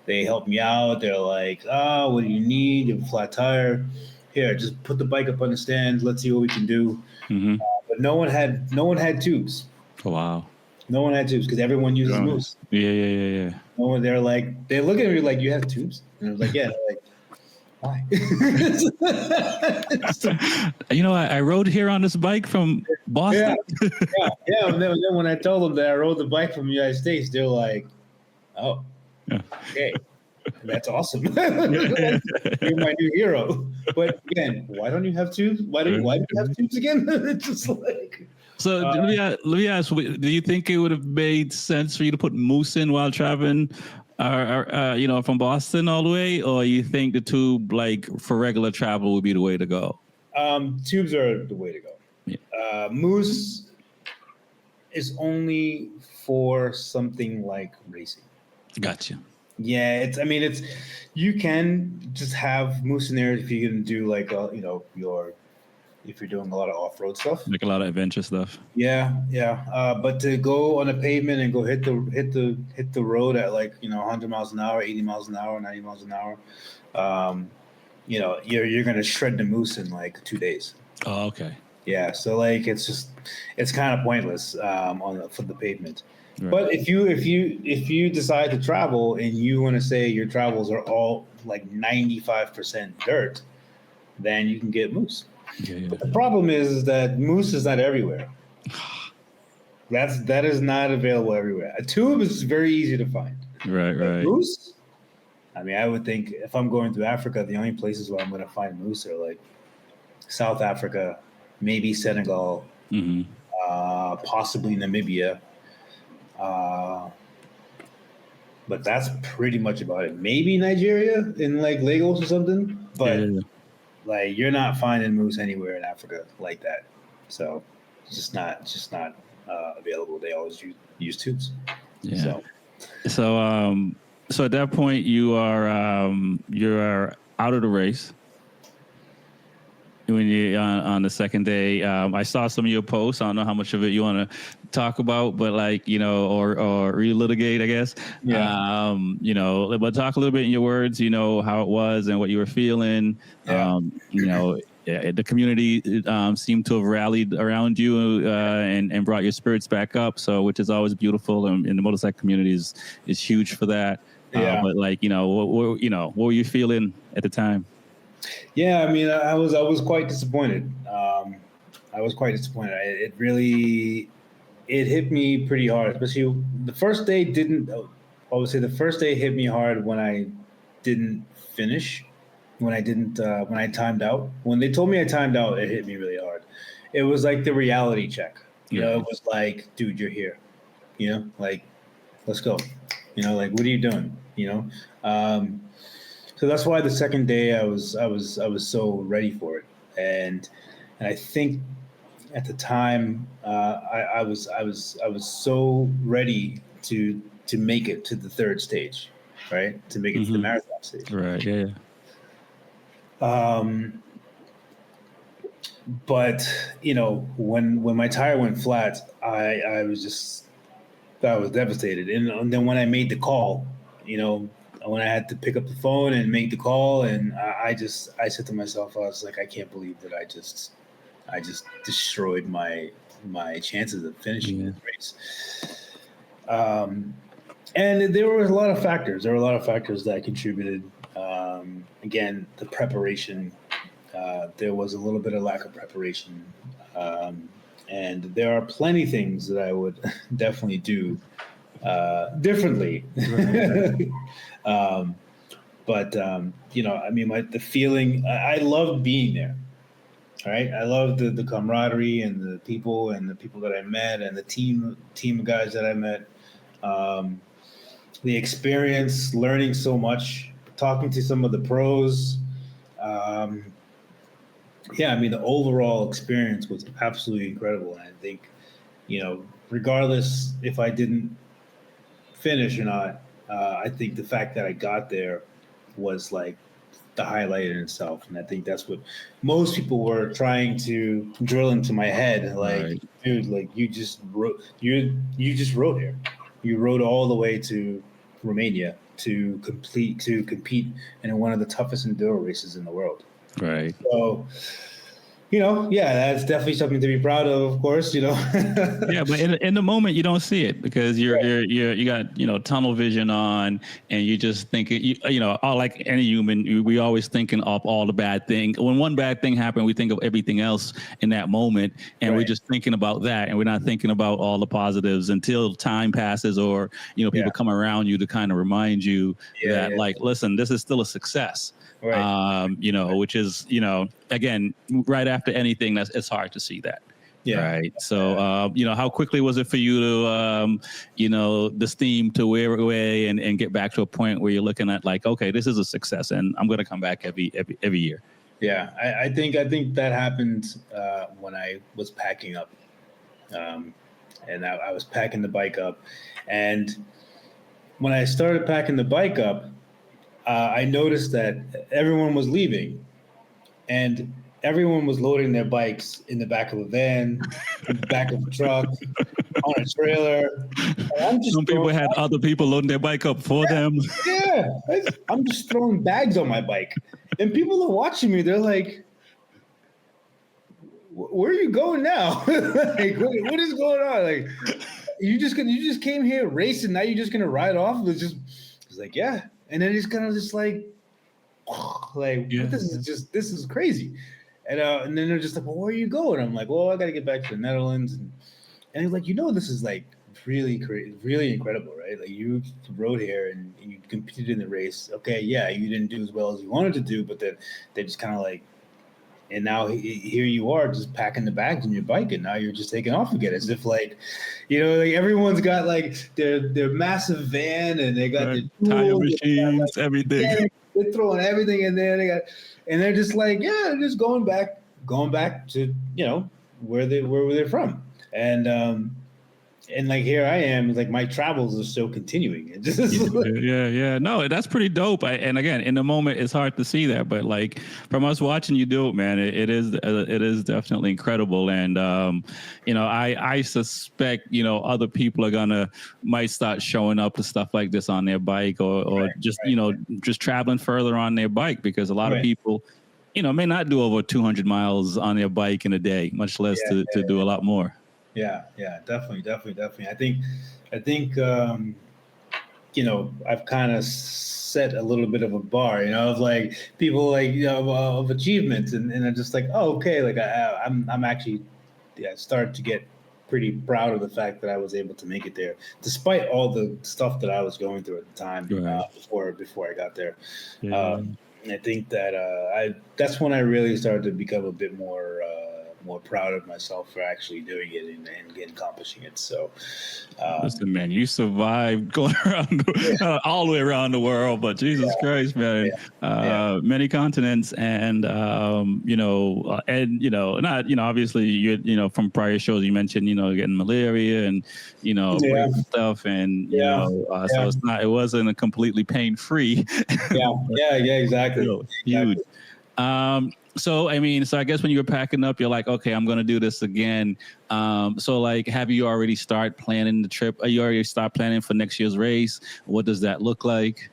They helped me out. They're like, what do you need? You have a flat tire. Here, just put the bike up on the stand. Let's see what we can do. Mm-hmm. But no one had tubes. Oh, wow. No one had tubes because everyone uses Moose. Yeah. No one. They're like, they look at me like, you have tubes? And I was like, yeah. They're like, why? I rode here on this bike from Boston. Yeah. And then when I told them that I rode the bike from the United States, they're like, "Oh, okay, that's awesome. You're my new hero." But again, why don't you have tubes? Why do you have tubes again? It's just like. So let me ask: do you think it would have made sense for you to put Moose in while traveling? From Boston all the way, or you think the tube, like for regular travel, would be the way to go? Tubes are the way to go. Yeah. Moose is only for something like racing. Gotcha. Yeah, you can just have Moose in there if you're gonna do like if you're doing a lot of off-road stuff, like a lot of adventure stuff. Yeah. But to go on a pavement and go hit the road at like 100 miles an hour, 80 miles an hour, 90 miles an hour, you're gonna shred the moose in like 2 days. Oh, okay. Yeah, so like it's kind of pointless for the pavement. Right. But if you decide to travel and you want to say your travels are all like 95% dirt, then you can get moose. Yeah. But the problem is that moose is not everywhere. That is not available everywhere. A tube is very easy to find. Right. But moose, I mean, I would think if I'm going to Africa, the only places where I'm going to find moose are like South Africa, maybe Senegal, possibly Namibia. But that's pretty much about it. Maybe Nigeria in like Lagos or something. But like you're not finding moose anywhere in Africa like that. So it's just not available. They always use tubes. Yeah. So at that point you are out of the race. When you on the second day, I saw some of your posts. I don't know how much of it you want to talk about, but like, or relitigate, I guess. Yeah. But talk a little bit in your words, how it was and what you were feeling. Yeah. The community seemed to have rallied around you and brought your spirits back up. So, which is always beautiful, and the motorcycle community is huge for that. Yeah. But like, what were you feeling at the time? Yeah, I mean, I was quite disappointed. I was quite disappointed. It really hit me pretty hard, especially the first day didn't. I would say the first day hit me hard when I didn't finish, when I timed out. When they told me I timed out, it hit me really hard. It was like the reality check. It was like, dude, you're here. Like, let's go. Like, what are you doing? So that's why the second day I was so ready for it, and I think at the time I was so ready to make it to the third stage, right? To make it to the marathon stage, right? Yeah. But when my tire went flat, I was devastated, and then when I made the call, when I had to pick up the phone and make the call, and I said to myself, I was like, I can't believe that I just destroyed my chances of finishing the race. And there were a lot of factors. There were a lot of factors that contributed. Again, the preparation. There was a little bit of lack of preparation, and there are plenty of things that I would definitely do differently. I mean, the feeling, I loved being there. All right. I loved the camaraderie and the people that I met and the team of guys that I met. The experience, learning so much, talking to some of the pros. I mean, the overall experience was absolutely incredible. And I think, regardless if I didn't finish or not, I think the fact that I got there was like the highlight in itself. And I think that's what most people were trying to drill into my head. Like, right. Dude, like you just rode here. You rode all the way to Romania to compete in one of the toughest enduro races in the world. Right. So, that's definitely something to be proud of course, Yeah, but in the moment you don't see it because you got tunnel vision on, and you just thinking, all like any human, we always thinking of all the bad things. When one bad thing happened, we think of everything else in that moment, and we're just thinking about that, and we're not thinking about all the positives until time passes, or people come around you to kind of remind you that like, listen, this is still a success. Right. Which is, again, right after anything, it's hard to see that. Yeah. Right. So, how quickly was it for you to, the steam to wear away and get back to a point where you're looking at like, okay, this is a success and I'm going to come back every year. Yeah. I think that happened when I was packing up, and I was packing the bike up, and when I started packing the bike up, I noticed that everyone was leaving, and everyone was loading their bikes in the back of a van, in the back of a truck, on a trailer. And I'm just Some people had other people loading their bike up for them. Yeah, I'm just throwing bags on my bike, and people are watching me. They're like, "Where are you going now? Like, what is going on? Like, you just came here racing. Now you're just gonna ride off?" It's like, yeah. And then it's kind of just like, Yeah. this is crazy. And then they're just like, well, where are you going? I'm like, well, I got to get back to the Netherlands. And he's like, this is like really really incredible, right? Like you rode here and you competed in the race. Okay, yeah, you didn't do as well as you wanted to do, but then they just kind of like, and now here you are just packing the bags on your bike, and now you're just taking off again, as if like, like everyone's got like their massive van, and they got their tire tools, machines, everything. Yeah, they're throwing everything in there. And they're just like, yeah, they're just going back to where they're from, and like here I am, like my travels are still continuing. It just yeah. No, that's pretty dope. And again, in the moment, it's hard to see that, but like from us watching you do it, man, it is definitely incredible. And I suspect other people might start showing up to stuff like this on their bike, or just traveling further on their bike, because a lot of people may not do over 200 miles on their bike in a day, much less to do a lot more. Yeah, definitely. I think I've kind of set a little bit of a bar, of like people like of achievements, and I'm just like, oh, okay, like I'm actually started to get pretty proud of the fact that I was able to make it there, despite all the stuff that I was going through at the time, before I got there. Yeah. And I think that that's when I really started to become a bit more proud of myself for actually doing it and accomplishing it. So, listen, man, you survived going around all the way around the world, but Jesus Christ, man, many continents, and not obviously you from prior shows you mentioned getting malaria and stuff, and so it wasn't a completely pain free. Exactly. Huge. So I guess when you were packing up, you're like, okay, I'm going to do this again. So like, have you already started planning the trip? Are you already start planning for next year's race? What does that look like?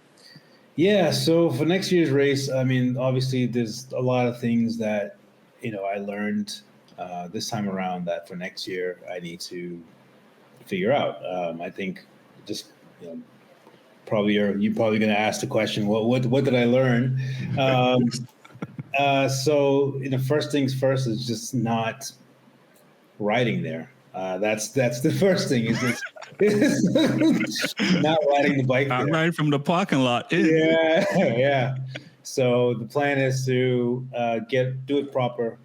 Yeah. So for next year's race, obviously there's a lot of things that, I learned this time around that for next year I need to figure out. I think just, you're probably going to ask the question, what did I learn? So the first things first is just not riding there. That's the first thing is not riding the bike there. Right from the parking lot. Yeah. So the plan is to do it proper.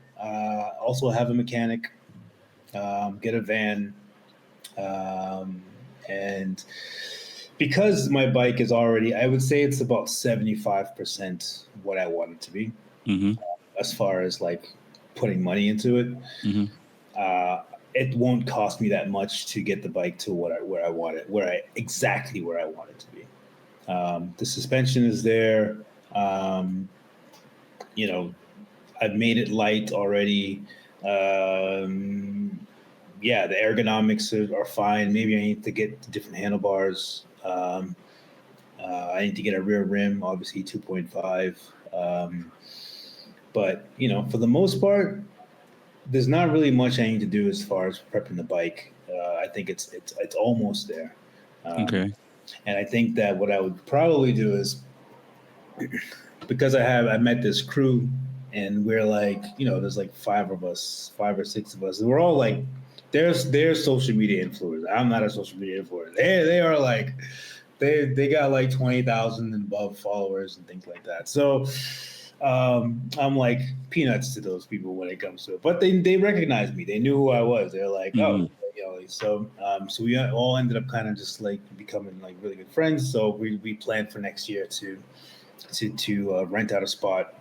Also have a mechanic, get a van, and because my bike is already, I would say it's about 75% what I want it to be. Mm-hmm. As far as like putting money into it, it won't cost me that much to get the bike to where I want it, exactly where I want it to be. The suspension is there. I've made it light already. The ergonomics are fine. Maybe I need to get different handlebars. I need to get a rear rim, obviously 2.5. But for the most part, there's not really much I need to do as far as prepping the bike. I think it's almost there. Okay. And I think that what I would probably do is, because I met this crew, and we're like, there's like 5 or 6 of us. We're all like, they're social media influencers. I'm not a social media influencer. They are like, they got like 20,000 and above followers and things like that. So I'm like peanuts to those people when it comes to it, but they recognized me. They knew who I was. They're like, oh, so we all ended up kind of just like becoming like really good friends. So we planned for next year to rent out a spot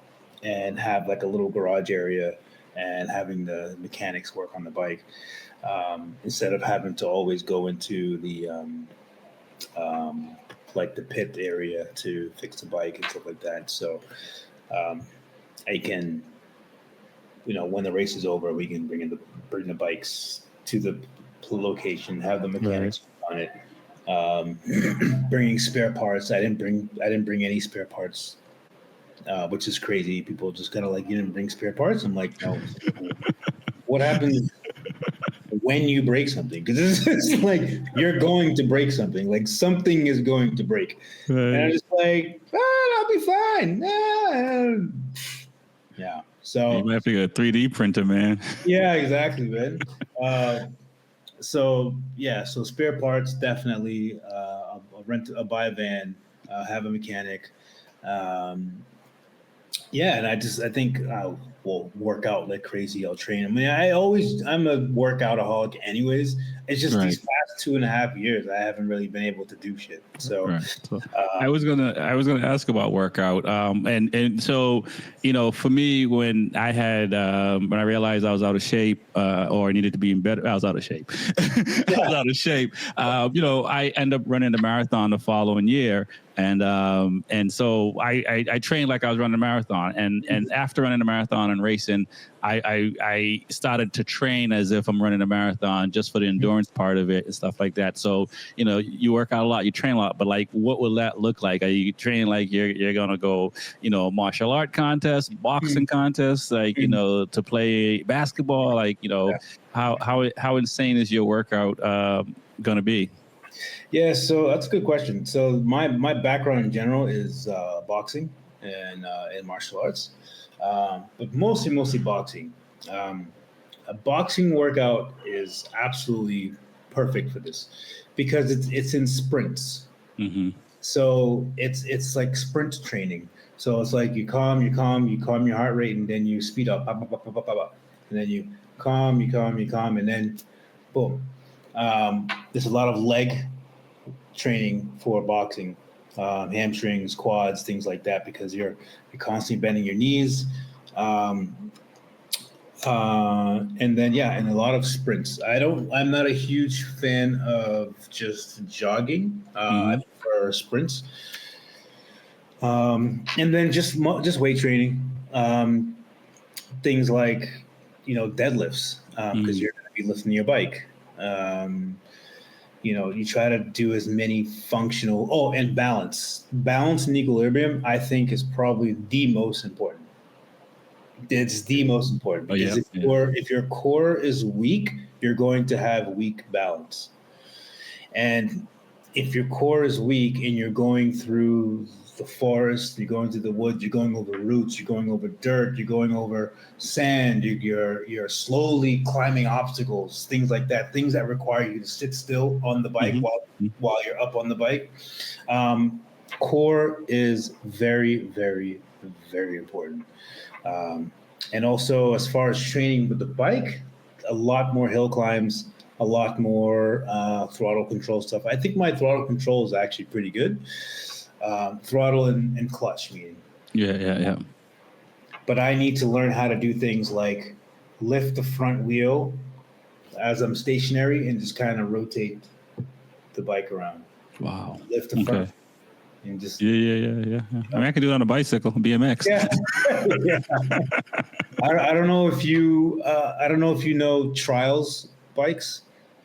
and have like a little garage area and having the mechanics work on the bike, instead of having to always go into the like the pit area to fix the bike and stuff like that. So I can when the race is over, we can bring the bikes to the location, have the mechanics on it. Bringing spare parts. I didn't bring any spare parts, which is crazy. People just kind of like, you didn't bring spare parts. I'm like, no. What happens when you break something? Because it's like you're going to break something. Like something is going to break, and I'm just like, I'll be fine. Yeah. So you might have to get a 3D printer, man. Yeah, exactly, man. So spare parts definitely. I'll buy a van, have a mechanic. Um, Yeah, and I think I will work out like crazy. I'll train. I mean, I'm a workoutaholic anyways. It's just these past 2.5 years, I haven't really been able to do shit. So, So I was gonna ask about workout. And so, for me, when I realized I was out of shape, or needed to be in better, I was out of shape. I was out of shape. I end up running the marathon the following year. And so I trained like I was running a marathon, and after running a marathon and racing, I started to train as if I'm running a marathon, just for the endurance part of it and stuff like that. So you work out a lot, you train a lot, but like, what will that look like? Are you training like you're gonna go martial art contest, boxing contest, like to play basketball, like how insane is your workout gonna be? Yeah, so that's a good question. So my background in general is boxing and martial arts, but mostly boxing. A boxing workout is absolutely perfect for this because it's in sprints. Mm-hmm. So it's like sprint training. So it's like you calm your heart rate, and then you speed up, and then you calm, and then boom. There's a lot of leg training for boxing, hamstrings, quads, things like that, because you're constantly bending your knees. And then and a lot of sprints. I'm not a huge fan of just jogging. I prefer sprints. And then just weight training. Things like deadlifts, because you're going to be lifting your bike. You try to do as many functional. And balance and equilibrium, I think, is probably the most important. It's the most important, because if your core is weak, you're going to have weak balance. And if your core is weak and you're going through the forest, you're going through the woods, you're going over roots, you're going over dirt, you're going over sand, you're slowly climbing obstacles, things like that, things that require you to sit still on the bike while you're up on the bike. Core is very, very, very important. And also, as far as training with the bike, a lot more hill climbs, a lot more throttle control stuff. I think my throttle control is actually pretty good. Throttle and clutch, meaning. Yeah. But I need to learn how to do things like lift the front wheel as I'm stationary and just kind of rotate the bike around. Wow. Lift the front. And just yeah. I mean, I can do it on a bicycle, BMX. Yeah. I don't know if you know Trials bikes.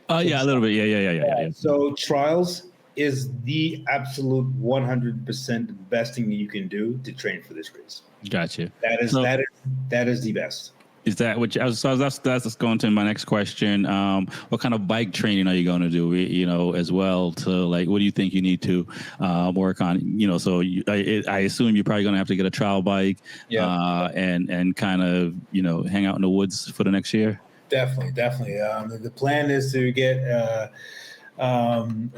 Yeah, a little bit. Yeah. So Trials is the absolute 100% best thing that you can do to train for this race. Gotcha. That is the best. Is that what? That's going to my next question. What kind of bike training are you going to do? As well, to like, what do you think you need to work on? I assume you're probably going to have to get a trial bike, and kind of hang out in the woods for the next year. Definitely. The plan is to get a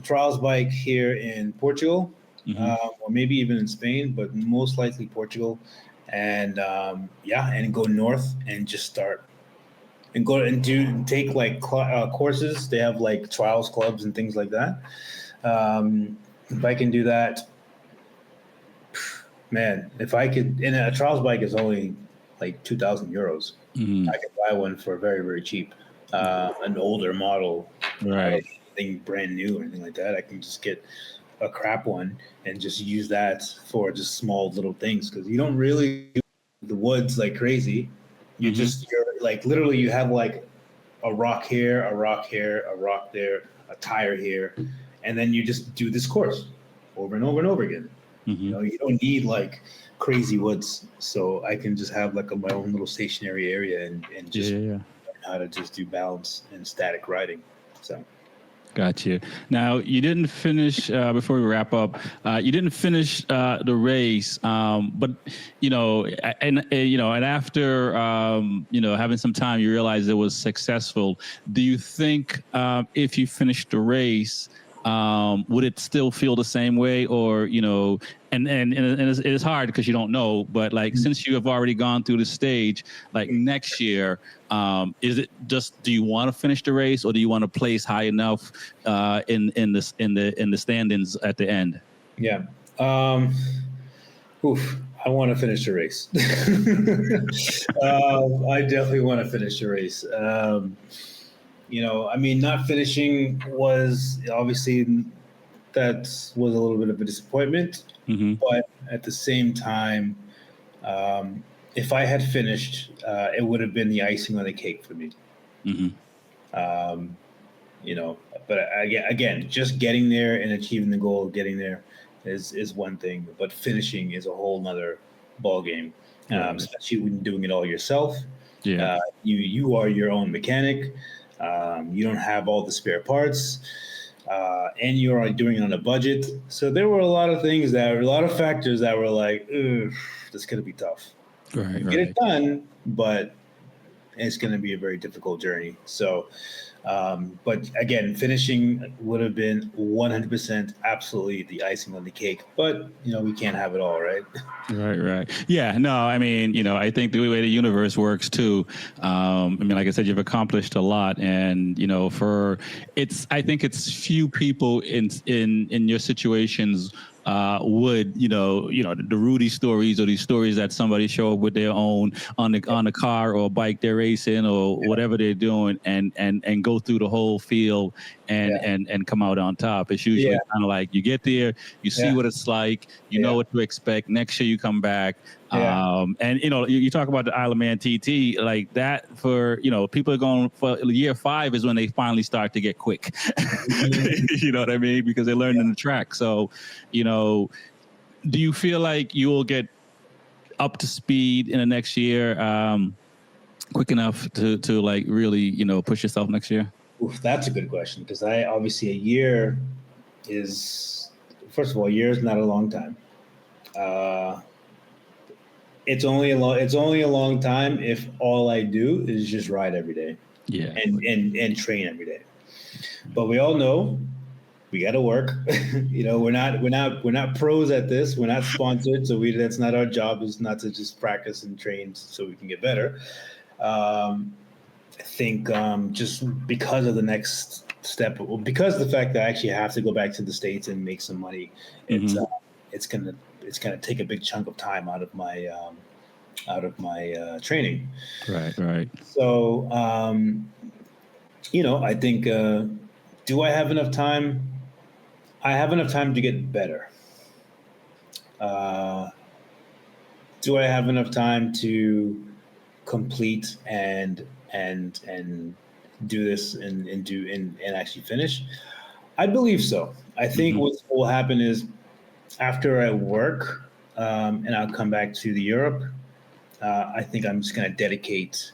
trials bike here in Portugal, or maybe even in Spain, but most likely Portugal. And and go north and just start and go and take like courses. They have like trials clubs and things like that. If I can do that, man, if I could, and a trials bike is only like 2,000 euros. I could buy one for very, very cheap. An older model, right? Anything brand new or anything like that. I can just get a crap one and just use that for just small little things, because you don't really do the woods like crazy. You're like literally you have like a rock here, a rock here, a rock there, a tire here, and then you just do this course over and over and over again. You know, you don't need like crazy woods, so I can just have like my own little stationary area and just learn how to just do balance and static riding. So. Gotcha. Now you didn't finish before we wrap up. You didn't finish the race, but and after having some time, you realized it was successful. Do you think if you finished the race, would it still feel the same way, or and it's hard because you don't know, but like since you have already gone through the stage, like next year, is it just, do you want to finish the race, or do you want to place high enough in the standings at the end? Yeah. I want to finish the race. I definitely want to finish the race. I mean, not finishing was obviously that was a little bit of a disappointment, but at the same time, if I had finished, it would have been the icing on the cake for me. But again, just getting there and achieving the goal of getting there is one thing, but finishing is a whole nother ball game, especially when you're doing it all yourself. Yeah. You are your own mechanic. You don't have all the spare parts, and you're doing it on a budget. So there were a lot of factors that were like, this is going to be tough. Right. Get it done, but it's going to be a very difficult journey. So, but again, finishing would have been 100% absolutely the icing on the cake. But, we can't have it all, right? Right. Yeah, no, I mean, I think the way the universe works too, like I said, you've accomplished a lot, and, I think it's few people in your situations would the Rudy stories, or these stories that somebody show up with their own on a car or a bike they're racing or whatever they're doing, and go through the whole field and come out on top. It's usually kind of like you get there, you see what it's like, you know what to expect. Next year you come back. And you talk about the Isle of Man TT, like that, for people are going for year 5 is when they finally start to get quick. You know what I mean? Because they learned in the track. So, do you feel like you will get up to speed in the next year, quick enough to like really push yourself next year? Oof, that's a good question, because obviously a year is, first of all, a year is not a long time. It's only a long time if all I do is just ride every day, and train every day. But we all know we got to work. We're not pros at this. We're not sponsored, so that's not our job. Is not to just practice and train so we can get better. I think just because of the next step, because of the fact that I actually have to go back to the States and make some money, it's gonna take a big chunk of time out of my training. Right. So, I think, do I have enough time? I have enough time to get better. Do I have enough time to complete and do this and actually finish? I believe so. I think what will happen is, after I work, and I'll come back to Europe, I think I'm just going to dedicate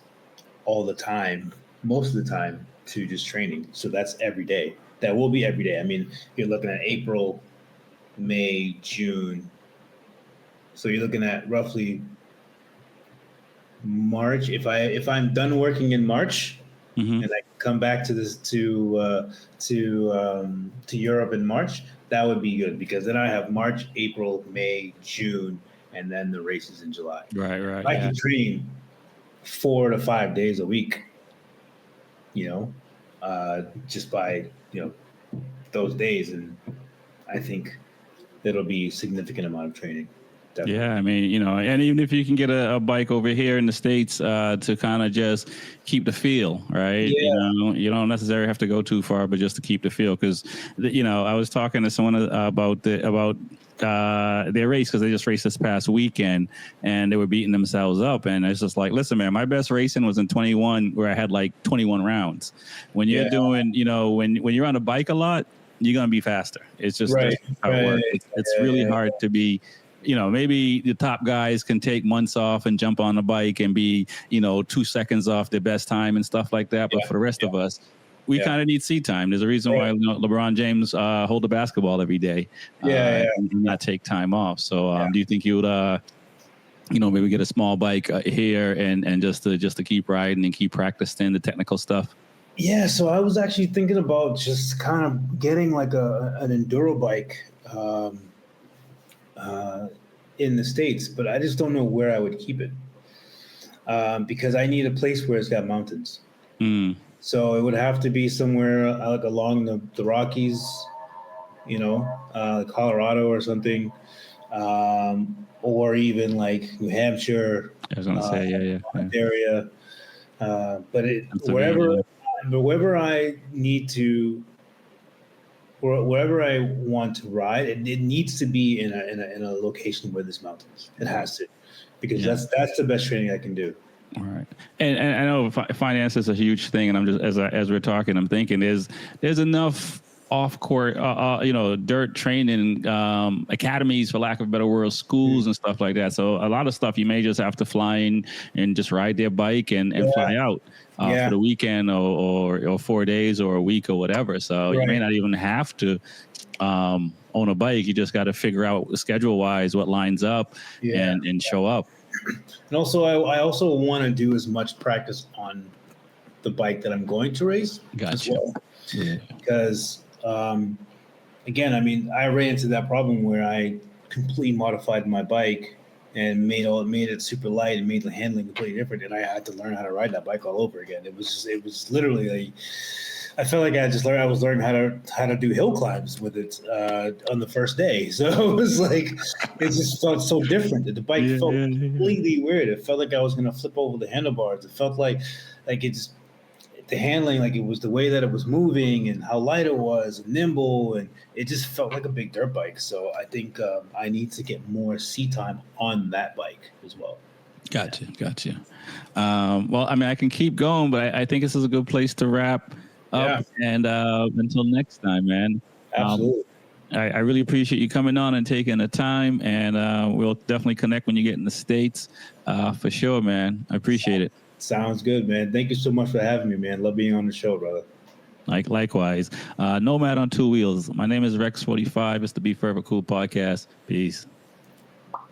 all the time, most of the time, to just training. So that's every day. That will be every day. I mean, you're looking at April, May, June. So you're looking at roughly March. If I'm done working in March, and I come back to Europe in March, that would be good, because then I have March, April, May, June, and then the races in July. Right. I can train 4 to 5 days a week, just by, those days. And I think it'll be a significant amount of training. Definitely. Yeah, I mean, and even if you can get a bike over here in the States to kind of just keep the feel, right? Yeah. You don't necessarily have to go too far, but just to keep the feel. Because, I was talking to someone about their race because they just raced this past weekend and they were beating themselves up. And it's just like, listen, man, my best racing was in 21 where I had like 21 rounds. When you're doing, you know, when you're on a bike a lot, you're going to be faster. It's just that's how it works. It's really hard to be, you know, maybe the top guys can take months off and jump on the bike and be, you know, 2 seconds off their best time and stuff like that. But for the rest of us, we kind of need seat time. There's a reason why LeBron James hold the basketball every day and not take time off. So do you think you would, you know, maybe get a small bike here and just to keep riding and keep practicing the technical stuff? Yeah, so I was actually thinking about just kind of getting like an enduro bike in the States, but I just don't know where I would keep it because I need a place where it's got mountains. So it would have to be somewhere like along the Rockies, you know, Colorado or something, or even like New Hampshire. I was going to say, area, but wherever I need to, or wherever I want to ride, it needs to be in a location where there's mountains. It has to, because that's the best training I can do. All right, and I know finance is a huge thing, and I'm just as we're talking, I'm thinking there's enough off court, you know, dirt training academies, for lack of a better word, schools and stuff like that. So a lot of stuff you may just have to fly in and just ride their bike and fly out for the weekend or 4 days or a week or whatever. So you may not even have to own a bike. You just got to figure out schedule wise what lines up and show up. And also, I also want to do as much practice on the bike that I'm going to race as well. Because, again, I mean, I ran into that problem where I completely modified my bike and made it super light and made the handling completely different, and I had to learn how to ride that bike all over again. It was literally I felt like I was learning how to do hill climbs with it on the first day. So it was like it just felt so different. The bike felt completely weird. It felt like I was gonna flip over the handlebars. It felt like it's the handling, like it was the way that it was moving and how light it was and nimble, and it just felt like a big dirt bike. So I think I need to get more seat time on that bike as well. Gotcha. Well, I mean, I can keep going, but I think this is a good place to wrap up. And until next time, man. Absolutely. I really appreciate you coming on and taking the time, and we'll definitely connect when you get in the States for sure, man. I appreciate it. Sounds good, man. Thank you so much for having me, man. Love being on the show, brother. Likewise. Nomad on 2 Wheels. My name is Rex 45. It's the Be Forever Cool podcast. Peace.